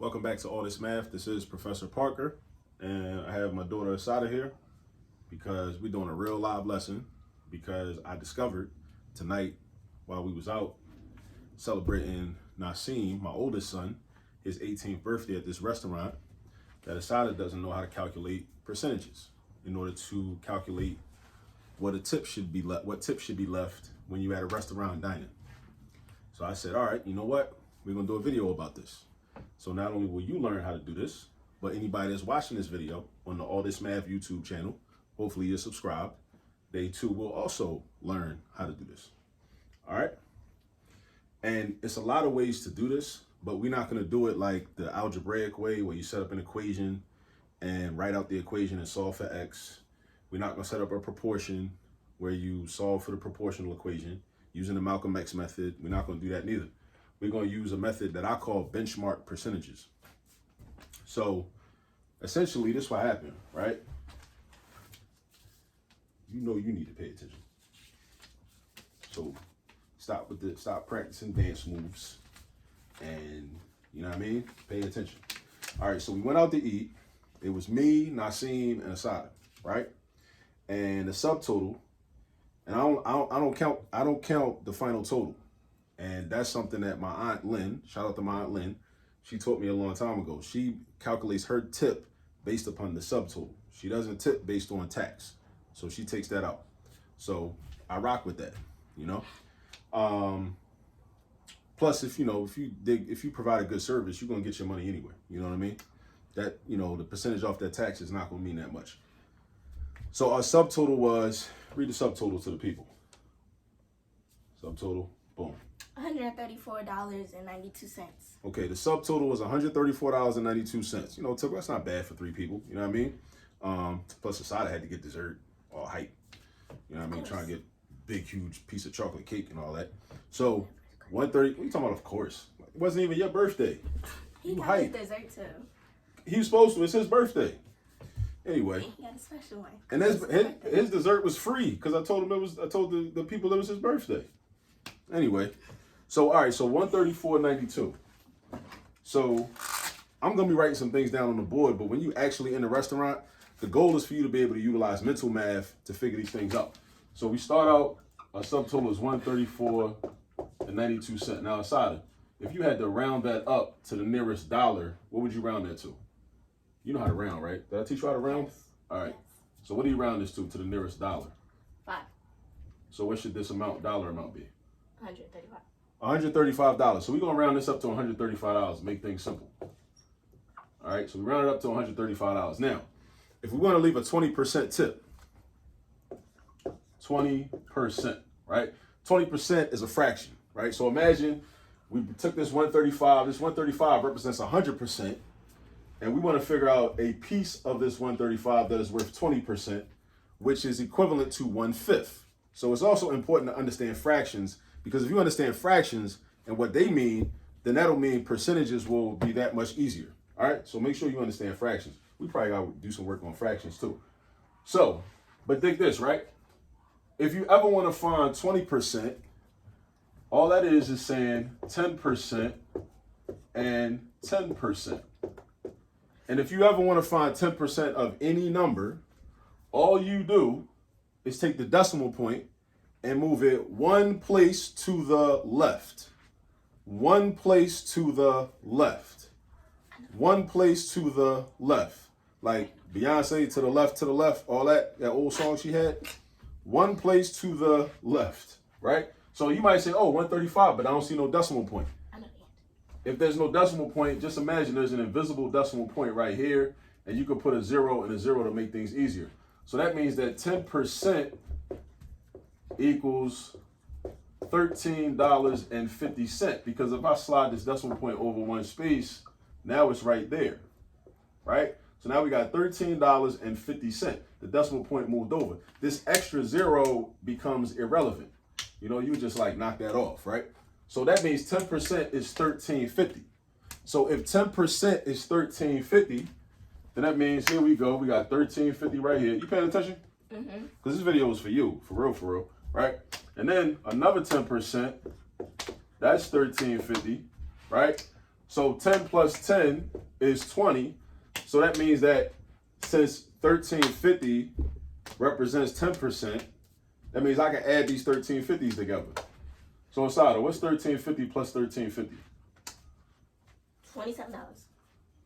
Welcome back to All This Math. This is Professor Parker, and I have my daughter Assata here because we're doing a real live lesson because I discovered tonight while we was out celebrating Nasim, my oldest son, his 18th birthday at this restaurant, that Assata doesn't know how to calculate percentages in order to calculate what a tip should be what tip should be left when you're at a restaurant dining. So I said, all right, you know what? We're gonna do a video about this. So not only will you learn how to do this, but anybody that's watching this video on the All This Math YouTube channel, hopefully you're subscribed, they too will also learn how to do this. All right? And it's a lot of ways to do this, but we're not gonna do it like the algebraic way where you set up an equation and write out the equation and solve for x. We're not gonna set up a proportion where you solve for the proportional equation using the Malcolm X method. We're not gonna do that neither. We're going to use a method that I call benchmark percentages. So essentially this is what happened, right? You know you need to pay attention. So stop practicing dance moves and, you know what I mean? Pay attention. All right, so we went out to eat. It was me, Nasim, and Assata, right? And the subtotal, and I don't count the final total. And that's something that my Aunt Lynn, shout out to my Aunt Lynn, she taught me a long time ago. She calculates her tip based upon the subtotal. She doesn't tip based on tax. So she takes that out. So I rock with that, you know? Plus, if you provide a good service, you're gonna get your money anyway. You know what I mean? That, you know, the percentage off that tax is not gonna mean that much. So our subtotal was, read the subtotal to the people. Subtotal, boom. $134.92. Okay, the subtotal was $134.92. You know, that's not bad for three people. You know what I mean? Plus, Assata had to get dessert, all hype. You know what I mean? Trying to get big, huge piece of chocolate cake and all that. So, 130. What are you talking about? Of course, it wasn't even your birthday. He got his dessert too. He was supposed to. It's his birthday. Anyway. He got a special one. And his dessert was free because I told the people it was his birthday. Anyway. So, all right, so 134.92. So, I'm going to be writing some things down on the board, but when you actually in the restaurant, the goal is for you to be able to utilize mental math to figure these things out. So, we start out, our subtotal is 134.92. Now, Assata, if you had to round that up to the nearest dollar, what would you round that to? You know how to round, right? Did I teach you how to round? Yes. All right. Yes. So, what do you round this to the nearest dollar? 5. So, what should this dollar amount be? 135. $135. So we're going to round this up to $135, make things simple. All right, so we round it up to $135. Now, if we want to leave a 20% tip, 20%, right? 20% is a fraction, right? So imagine we took this 135. This 135 represents 100%, and we want to figure out a piece of this 135 that is worth 20%, which is equivalent to 1/5. So it's also important to understand fractions, because if you understand fractions and what they mean, then that'll mean percentages will be that much easier. All right, so make sure you understand fractions. We probably got to do some work on fractions too. So, but think this, right? If you ever want to find 20%, all that is saying 10% and 10%. And if you ever want to find 10% of any number, all you do is take the decimal point and move it one place to the left. One place to the left. One place to the left. Like Beyonce, to the left, all that old song she had. One place to the left, right? So you might say, oh, 135, but I don't see no decimal point. If there's no decimal point, just imagine there's an invisible decimal point right here, and you could put a 0 and a 0 to make things easier. So that means that 10% equals $13.50, because if I slide this decimal point over one space, now it's right there, right? So now we got $13.50. The decimal point moved over. This extra 0 becomes irrelevant. You know, you just like knock that off, right? So that means 10% is $13.50. So if 10% is $13.50, then that means, here we go, we got $13.50 right here. You paying attention? Mm-hmm. Because this video is for you, for real, right? And then another 10%, that's $13.50, right? So 10 plus 10 is 20. So that means that since 1350 represents 10%, that means I can add these 1350s together. So Assata, what's 1350 plus 1350? $27.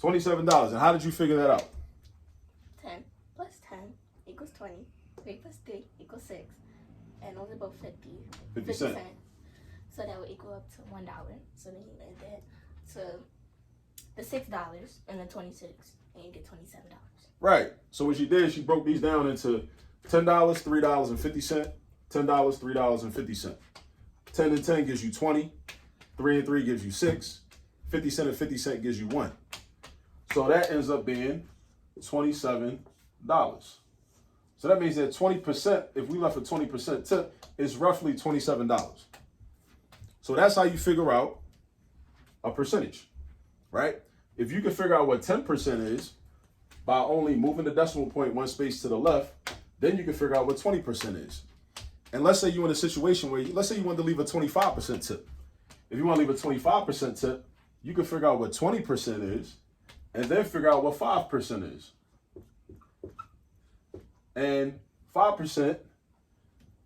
$27. And how did you figure that out? 10 plus 10 equals 20. 3 plus 3 equals 6. And those are both 50 cents. So that would equal up to $1. So then you add that to the $6 and the 26, and you get $27. Right. So what she did, she broke these down into $10, $3.50, $10, $3.50. 10 and 10 gives you 20. 3 and 3 gives you 6. 50 cent and 50 cent gives you 1. So that ends up being $27. So that means that 20%, if we left a 20% tip, is roughly $27. So that's how you figure out a percentage, right? If you can figure out what 10% is by only moving the decimal point one space to the left, then you can figure out what 20% is. And let's say you're in a situation where, let's say you want to leave a 25% tip. If you want to leave a 25% tip, you can figure out what 20% is and then figure out what 5% is. And 5%,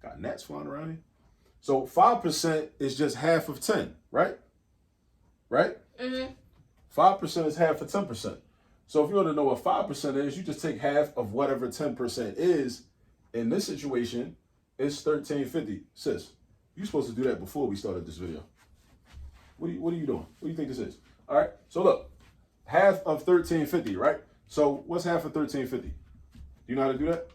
got gnats flying around here. So 5% is just half of 10, right? Right? 5% is half of 10%. So if you want to know what 5% is, you just take half of whatever 10% is. In this situation, it's $13.50. Sis, you're supposed to do that before we started this video. What are you doing? What do you think this is? All right. So look, half of $13.50, right? So what's half of $13.50? Do you know how to do that?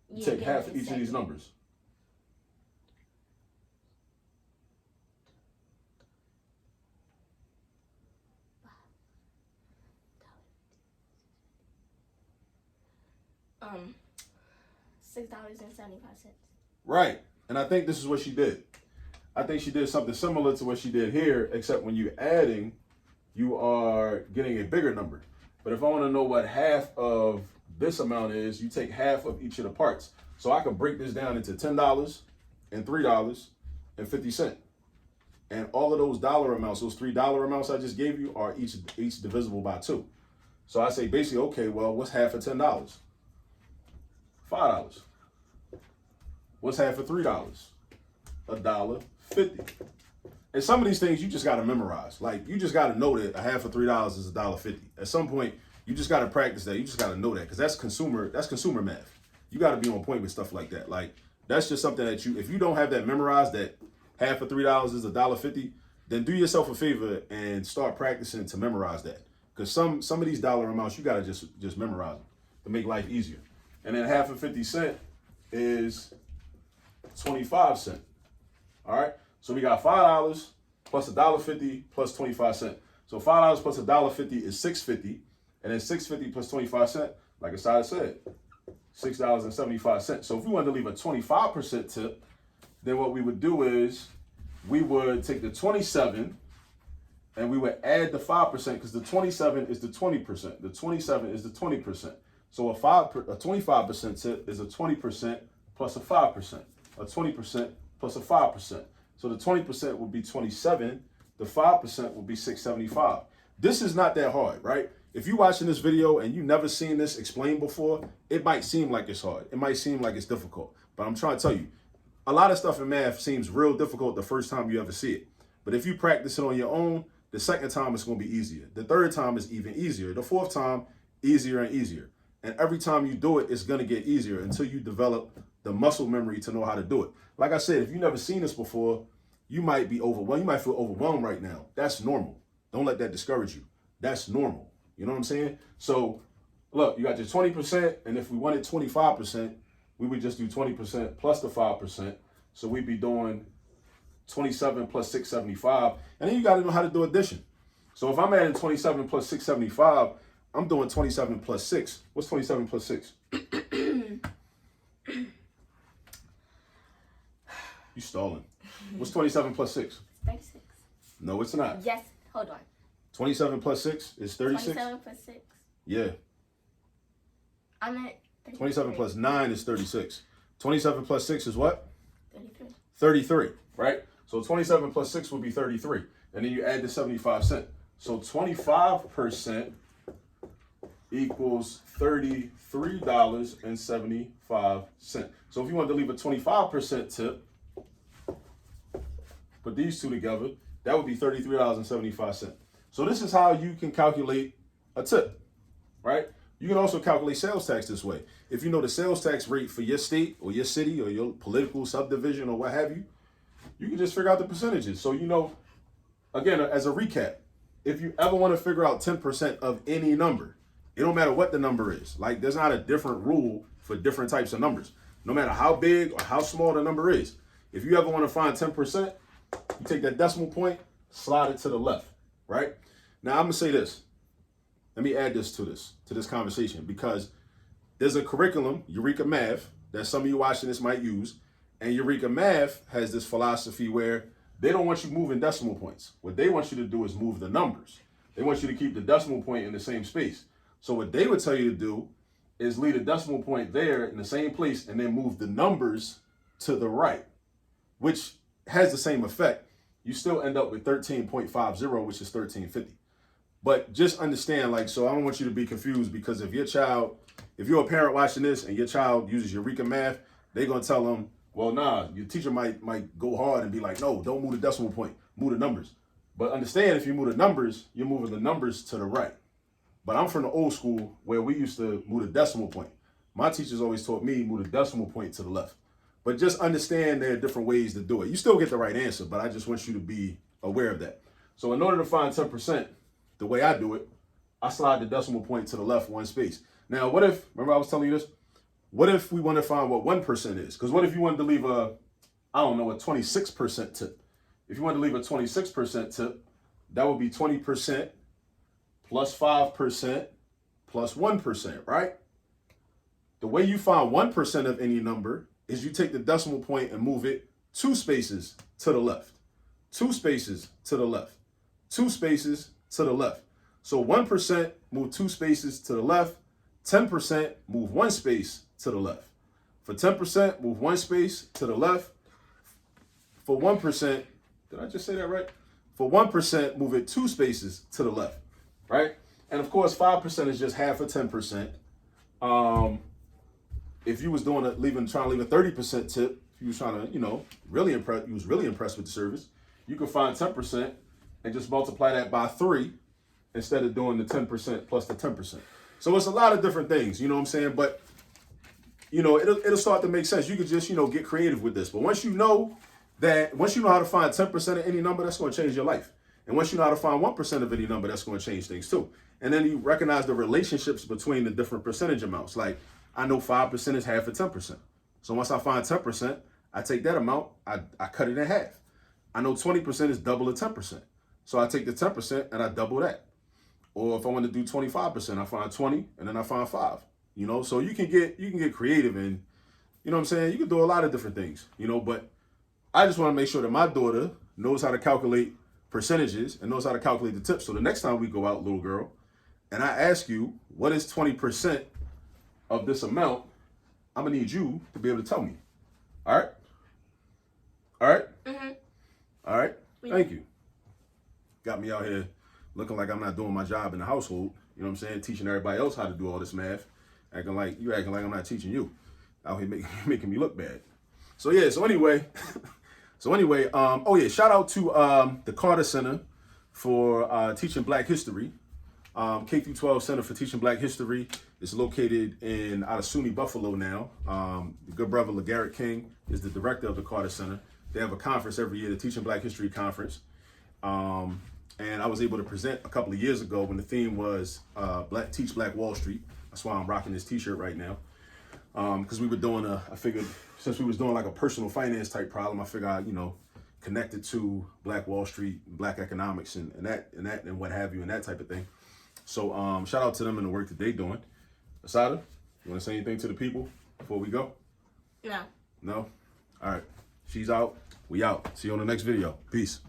You take half of each of these numbers. $6.75. Right. And I think this is what she did. I think she did something similar to what she did here, except when you're adding, you are getting a bigger number. But if I want to know what half of this amount is, you take half of each of the parts. So I can break this down into $10 and $3.50. And all of those dollar amounts, those $3 amounts I just gave you, are each divisible by 2. So I say basically, okay, well, what's half of $10? $5. What's half of $3? $1.50. And some of these things you just got to memorize. Like, you just got to know that a half of $3 is $1.50. At some point, you just got to practice that. You just got to know that, because that's consumer math. You got to be on point with stuff like that. Like, that's just something that if you don't have that memorized, that half of $3 is $1.50, then do yourself a favor and start practicing to memorize that. Because some of these dollar amounts, you got to just memorize them to make life easier. And then half of 50 cent is 25 cents. All right. So we got $5 plus $1.50 plus 25 cents. So $5 plus $1.50 is $6.50. And then $6.50 plus 25 cents, like Assata said, $6.75. So if we wanted to leave a 25% tip, then what we would do is we would take the 27 and we would add the 5%, because the 27 is the 20%. The 27 is the 20%. So a 25% tip is a 20% plus a 5%. A 20% plus a 5%. So the 20% would be 27. The 5% would be 675. This is not that hard, right? If you're watching this video and you've never seen this explained before, it might seem like it's hard. It might seem like it's difficult. But I'm trying to tell you, a lot of stuff in math seems real difficult the first time you ever see it. But if you practice it on your own, the second time it's going to be easier. The third time is even easier. The fourth time, easier and easier. And every time you do it, it's going to get easier until you develop the muscle memory to know how to do it. Like I said, if you've never seen this before, you might be overwhelmed. You might feel overwhelmed right now. That's normal. Don't let that discourage you. That's normal. You know what I'm saying? So, look, you got your 20%, and if we wanted 25%, we would just do 20% plus the 5%. So we'd be doing 27 plus 675. And then you got to know how to do addition. So if I'm adding 27 plus 675, I'm doing 27 plus 6. What's 27 plus 6? You stalling. What's 27 plus 6? 36. No, it's not. Yes. Hold on. 27 plus 6 is 36? 27 plus 6. Yeah. I'm at 33. 27 plus 9 is 36. 27 plus 6 is what? 33. 33, right? So 27 plus 6 would be 33. And then you add the 75 cents. So 25% equals $33.75. So if you wanted to leave a 25% tip, put these two together, that would be $33.75. So this is how you can calculate a tip, right? You can also calculate sales tax this way. If you know the sales tax rate for your state or your city or your political subdivision or what have you, you can just figure out the percentages. So you know, again, as a recap, if you ever want to figure out 10% of any number, it don't matter what the number is. Like, there's not a different rule for different types of numbers. No matter how big or how small the number is. If you ever want to find 10%, you take that decimal point, slide it to the left, right? Now, I'm going to say this. Let me add this to this conversation, because there's a curriculum, Eureka Math, that some of you watching this might use. And Eureka Math has this philosophy where they don't want you moving decimal points. What they want you to do is move the numbers. They want you to keep the decimal point in the same space. So what they would tell you to do is leave the decimal point there in the same place and then move the numbers to the right, which has the same effect. You still end up with 13.50, which is 1350. But just understand, like, so I don't want you to be confused, because if you're a parent watching this and your child uses Eureka Math, they're going to tell them, well, nah, your teacher might go hard and be like, no, don't move the decimal point, move the numbers. But understand, if you move the numbers, you're moving the numbers to the right. But I'm from the old school where we used to move the decimal point. My teachers always taught me move the decimal point to the left. But just understand there are different ways to do it. You still get the right answer, but I just want you to be aware of that. So in order to find 10%, the way I do it, I slide the decimal point to the left one space. Now, what if, remember I was telling you this? What if we want to find what 1% is? Because what if you wanted to leave a 26% tip? If you wanted to leave a 26% tip, that would be 20% plus 5% plus 1%, right? The way you find 1% of any number is you take the decimal point and move it 2 spaces to the left, 2 spaces to the left, 2 spaces to the left. So 1% move 2 spaces to the left, 10% move 1 space to the left. For 10%, move 1 space to the left. For 1%, did I just say that right? For 1%, move it 2 spaces to the left, right? And of course, 5% is just half of 10%. If you was trying to leave a 30% tip, if you was trying to, really impress, you was really impressed with the service, you could find 10% and just multiply that by 3 instead of doing the 10% plus the 10%. So it's a lot of different things, you know what I'm saying? But it'll start to make sense. You could just, get creative with this. But once you know how to find 10% of any number, that's going to change your life. And once you know how to find 1% of any number, that's going to change things too. And then you recognize the relationships between the different percentage amounts. Like, I know 5% is half of 10%. So once I find 10%, I take that amount, I cut it in half. I know 20% is double of 10%. So I take the 10% and I double that. Or if I want to do 25%, I find 20 and then I find 5. So you can get creative, and you know what I'm saying? You can do a lot of different things, but I just want to make sure that my daughter knows how to calculate percentages and knows how to calculate the tips. So the next time we go out, little girl, and I ask you, what is 20% of this amount? I'm going to need you to be able to tell me. All right? All right? Mm-hmm. All right? Thank you. Got me out here looking like I'm not doing my job in the household. You know what I'm saying? Teaching everybody else how to do all this math. Acting like I'm not teaching you. Out here making me look bad. So anyway, shout out to the Carter Center for teaching Black History. K-12 Center for Teaching Black History is located out of SUNY Buffalo now. The good brother LeGarrette King is the director of the Carter Center. They have a conference every year, the Teaching Black History Conference. And I was able to present a couple of years ago when the theme was Teach Black Wall Street. That's why I'm rocking this t-shirt right now. Because we were doing I figured since we was doing like a personal finance type problem, I figured I'd, connect it to Black Wall Street, Black economics and what have you and that type of thing. So shout out to them and the work that they're doing. Assata, you want to say anything to the people before we go? No. No? All right. She's out. We out. See you on the next video. Peace.